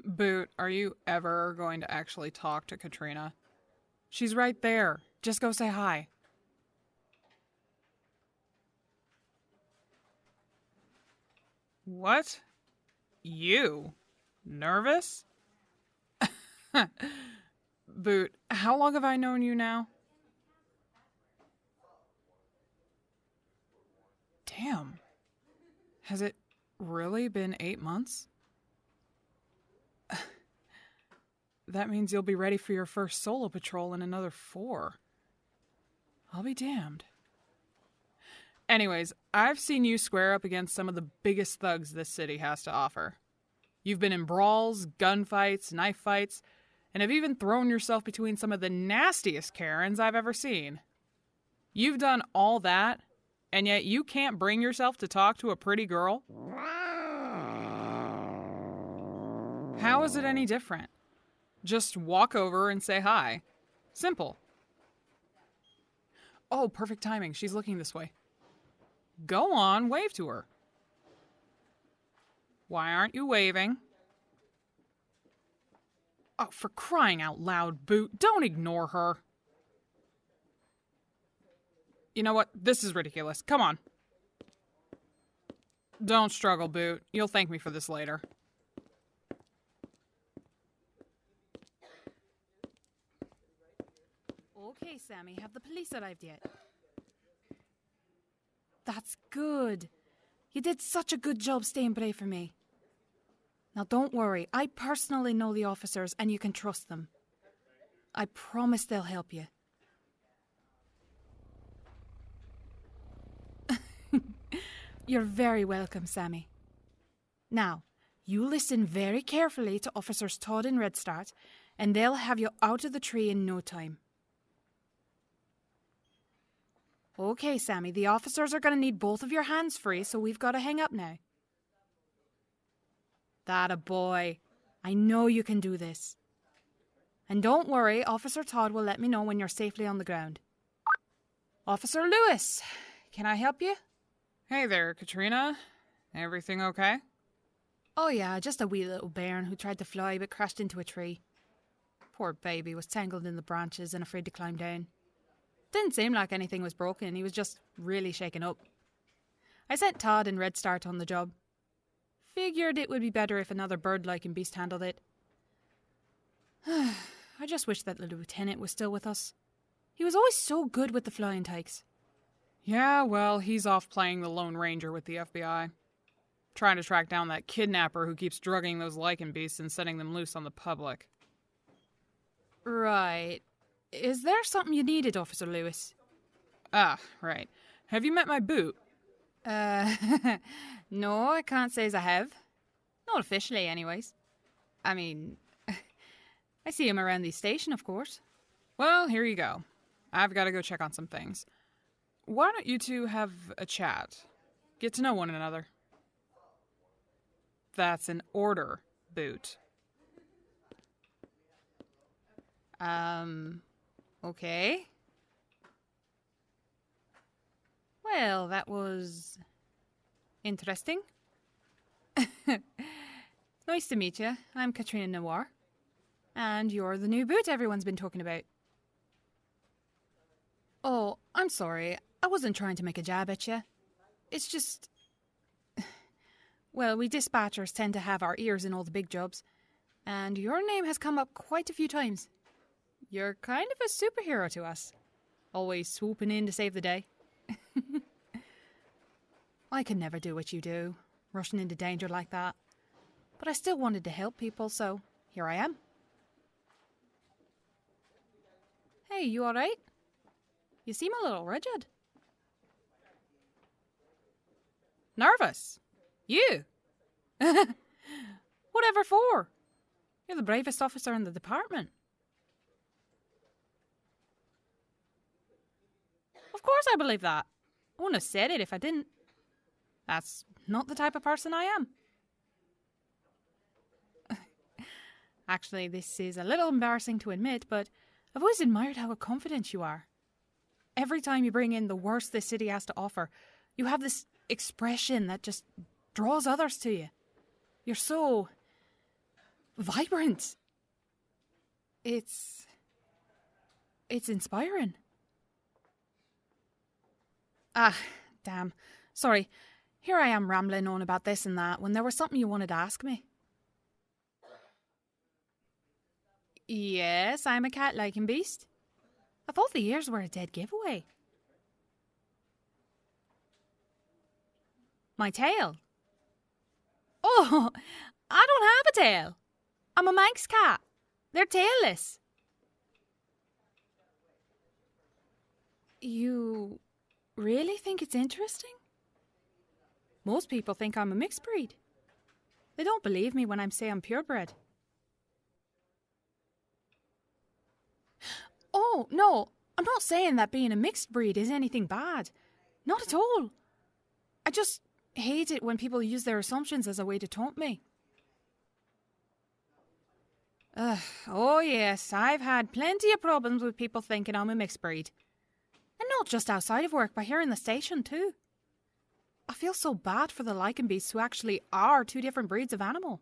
Boot, are you ever going to actually talk to Katrina? She's right there. Just go say hi. What? You? Nervous? Boot, how long have I known you now? Damn. Has it really been 8 months? That means you'll be ready for your first solo patrol in another 4. I'll be damned. Anyways, I've seen you square up against some of the biggest thugs this city has to offer. You've been in brawls, gunfights, knife fights, and have even thrown yourself between some of the nastiest Karens I've ever seen. You've done all that, and yet you can't bring yourself to talk to a pretty girl? How is it any different? Just walk over and say hi. Simple. Oh, perfect timing. She's looking this way. Go on, wave to her. Why aren't you waving? Oh, for crying out loud, Boot. Don't ignore her. You know what? This is ridiculous. Come on. Don't struggle, Boot. You'll thank me for this later. Okay, Sammy, have the police arrived yet? That's good. You did such a good job staying brave for me. Now don't worry, I personally know the officers and you can trust them. I promise they'll help you. You're very welcome, Sammy. Now, you listen very carefully to Officers Todd and Redstart, and they'll have you out of the tree in no time. Okay, Sammy, the officers are going to need both of your hands free, so we've got to hang up now. That a boy. I know you can do this. And don't worry, Officer Todd will let me know when you're safely on the ground. Officer Lewis, can I help you? Hey there, Katrina. Everything okay? Oh yeah, just a wee little bairn who tried to fly but crashed into a tree. Poor baby was tangled in the branches and afraid to climb down. Didn't seem like anything was broken, he was just really shaken up. I sent Todd and Redstart on the job. Figured it would be better if another bird Lycanbeast handled it. I just wish that the lieutenant was still with us. He was always so good with the flying tykes. Yeah, well, he's off playing the Lone Ranger with the FBI. Trying to track down that kidnapper who keeps drugging those Lycanbeasts and setting them loose on the public. Right. Is there something you needed, Officer Lewis? Ah, right. Have you met my Boot? No, I can't say as I have. Not officially, anyways. I mean, I see him around the station, of course. Well, here you go. I've got to go check on some things. Why don't you two have a chat? Get to know one another. That's an order, Boot. Okay. Well, that was interesting. Nice to meet you. I'm Katrina Noir. And you're the new Boot everyone's been talking about. Oh, I'm sorry. I wasn't trying to make a jab at you. It's just... Well, we dispatchers tend to have our ears in all the big jobs. And your name has come up quite a few times. You're kind of a superhero to us. Always swooping in to save the day. I could never do what you do, rushing into danger like that. But I still wanted to help people, so here I am. Hey, you alright? You seem a little rigid. Nervous? You? Whatever for? You're the bravest officer in the department. Of course I believe that. I wouldn't have said it if I didn't. That's not the type of person I am. Actually, this is a little embarrassing to admit, but I've always admired how confident you are. Every time you bring in the worst this city has to offer, you have this expression that just draws others to you. You're so vibrant. It's inspiring. Ah, damn. Sorry. Here I am rambling on about this and that when there was something you wanted to ask me. Yes, I'm a cat Lycanbeast. I thought the ears were a dead giveaway. My tail? Oh, I don't have a tail. I'm a Manx cat. They're tailless. You really think it's interesting? Most people think I'm a mixed breed. They don't believe me when I say I'm purebred. Oh, no, I'm not saying that being a mixed breed is anything bad. Not at all. I just hate it when people use their assumptions as a way to taunt me. Oh yes, I've had plenty of problems with people thinking I'm a mixed breed. And not just outside of work, but here in the station too. I feel so bad for the Lycanbeasts who actually are two different breeds of animal.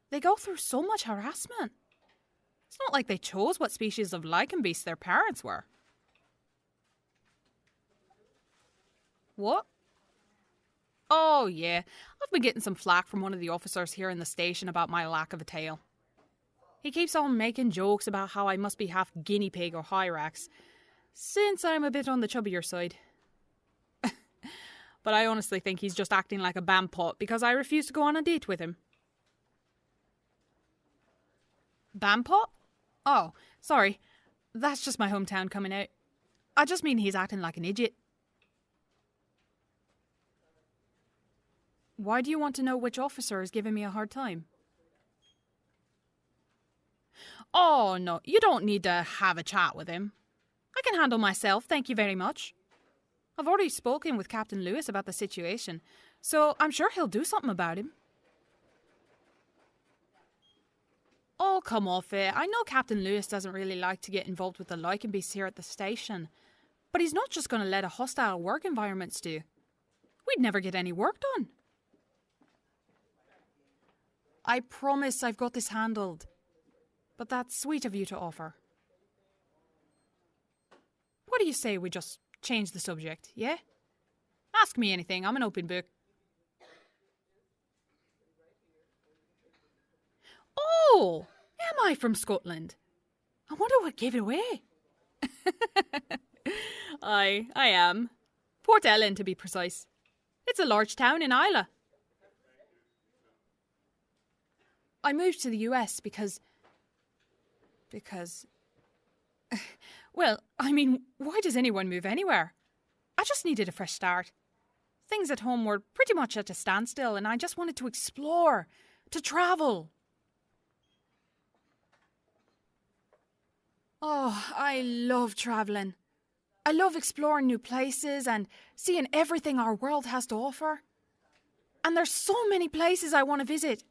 They go through so much harassment. It's not like they chose what species of Lycanbeast their parents were. What? Oh yeah, I've been getting some flack from one of the officers here in the station about my lack of a tail. He keeps on making jokes about how I must be half guinea pig or Hyrax, since I'm a bit on the chubbier side. But I honestly think he's just acting like a bampot because I refuse to go on a date with him. Bampot? Oh, sorry. That's just my hometown coming out. I just mean he's acting like an idiot. Why do you want to know which officer is giving me a hard time? Oh, no, you don't need to have a chat with him. I can handle myself, thank you very much. I've already spoken with Captain Lewis about the situation, so I'm sure he'll do something about him. Oh, come off it. I know Captain Lewis doesn't really like to get involved with the Lycanbeasts here at the station, but he's not just going to let a hostile work environment stew. We'd never get any work done. I promise I've got this handled, but that's sweet of you to offer. What do you say we just change the subject, yeah? Ask me anything, I'm an open book. Oh, am I from Scotland? I wonder what gave it away. I am. Port Ellen, to be precise. It's a large town in Islay. I moved to the US because... Well, I mean, why does anyone move anywhere? I just needed a fresh start. Things at home were pretty much at a standstill and I just wanted to explore, to travel. Oh, I love travelling. I love exploring new places and seeing everything our world has to offer. And there's so many places I want to visit.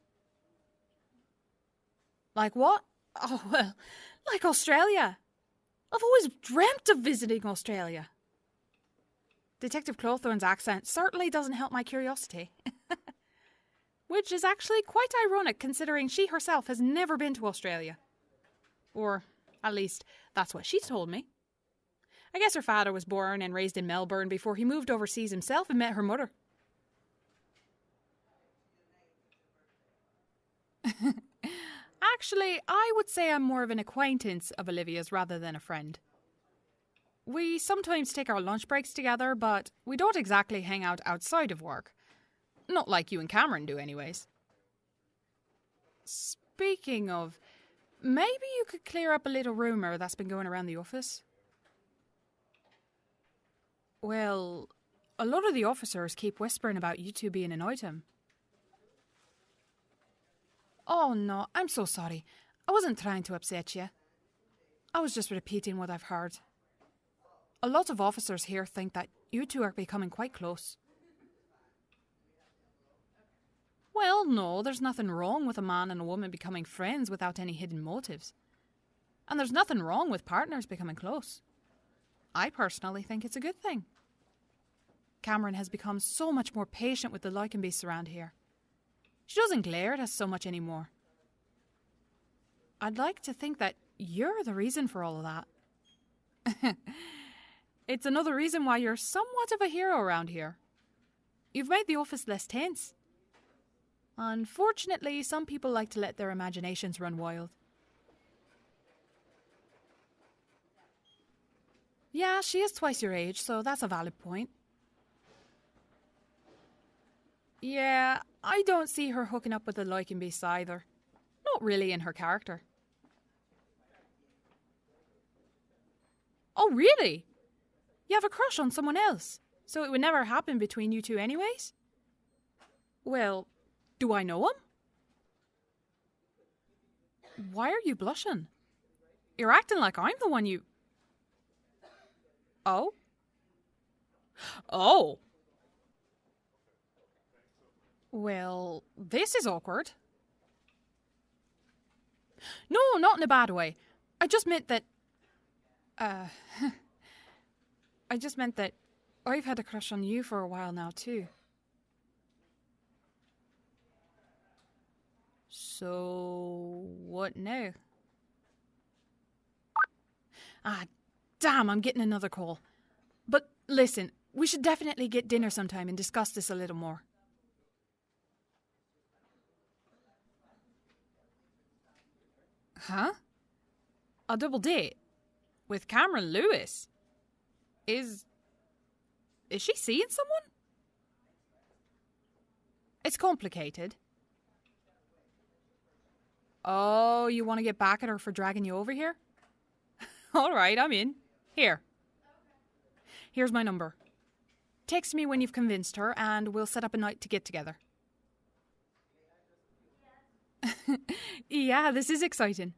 Like what? Oh, well, like Australia. I've always dreamt of visiting Australia. Detective Clothone's accent certainly doesn't help my curiosity. Which is actually quite ironic considering she herself has never been to Australia. Or, at least, that's what she told me. I guess her father was born and raised in Melbourne before he moved overseas himself and met her mother. Actually, I would say I'm more of an acquaintance of Olivia's rather than a friend. We sometimes take our lunch breaks together, but we don't exactly hang out outside of work. Not like you and Cameron do anyways. Speaking of, maybe you could clear up a little rumour that's been going around the office? Well, a lot of the officers keep whispering about you two being an item. Oh no, I'm so sorry. I wasn't trying to upset you. I was just repeating what I've heard. A lot of officers here think that you two are becoming quite close. Well, no, there's nothing wrong with a man and a woman becoming friends without any hidden motives. And there's nothing wrong with partners becoming close. I personally think it's a good thing. Cameron has become so much more patient with the Lycanbeasts around here. She doesn't glare at us so much anymore. I'd like to think that you're the reason for all of that. It's another reason why you're somewhat of a hero around here. You've made the office less tense. Unfortunately, some people like to let their imaginations run wild. Yeah, she is twice your age, so that's a valid point. Yeah, I don't see her hooking up with the Lycanbeast either. Not really in her character. Oh, really? You have a crush on someone else, so it would never happen between you two anyways? Well, do I know him? Why are you blushing? You're acting like I'm the one you... Oh? Oh! Well, this is awkward. No, not in a bad way. I just meant that... I just meant that I've had a crush on you for a while now, too. So, what now? Ah, damn, I'm getting another call. But listen, we should definitely get dinner sometime and discuss this a little more. Huh? A double date? With Cameron Lewis? Is she seeing someone? It's complicated. Oh, you want to get back at her for dragging you over here? All right, I'm in. Here's my number. Text me when you've convinced her and we'll set up a night to get together. Yeah, this is exciting.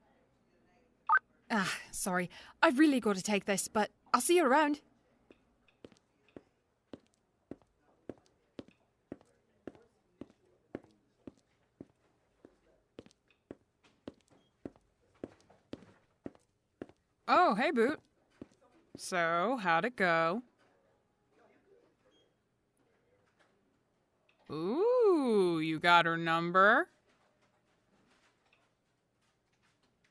Sorry. I've really got to take this, but I'll see you around. Oh, hey, Boot. So, how'd it go? Ooh, you got her number?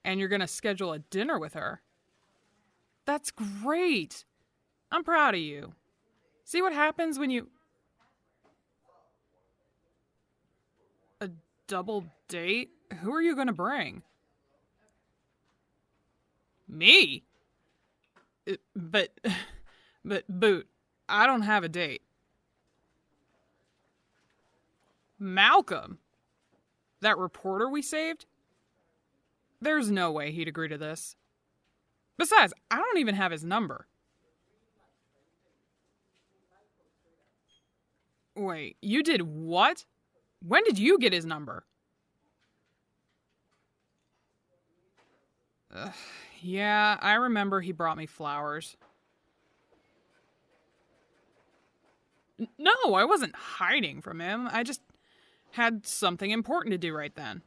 And you're gonna schedule a dinner with her? That's great! I'm proud of you. See what happens when you... A double date? Who are you gonna bring? Me? But Boot, I don't have a date. Malcolm? That reporter we saved? There's no way he'd agree to this. Besides, I don't even have his number. Wait, you did what? When did you get his number? Yeah, I remember he brought me flowers. No, I wasn't hiding from him. I just had something important to do right then.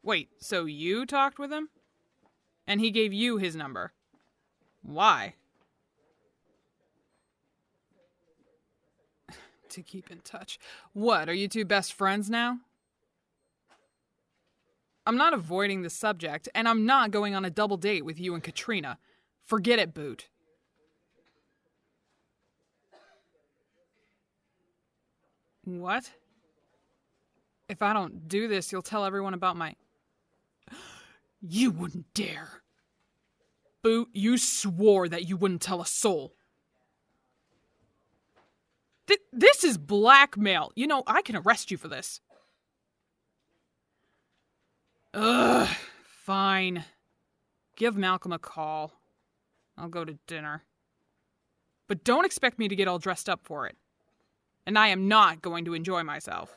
Wait, so you talked with him? And he gave you his number? Why? To keep in touch. What, are you two best friends now? I'm not avoiding the subject, and I'm not going on a double date with you and Katrina. Forget it, Boot. What? If I don't do this, you'll tell everyone about my... You wouldn't dare. Boot, you swore that you wouldn't tell a soul. This is blackmail. You know, I can arrest you for this. Ugh, fine. Give Malcolm a call. I'll go to dinner. But don't expect me to get all dressed up for it. And I am not going to enjoy myself.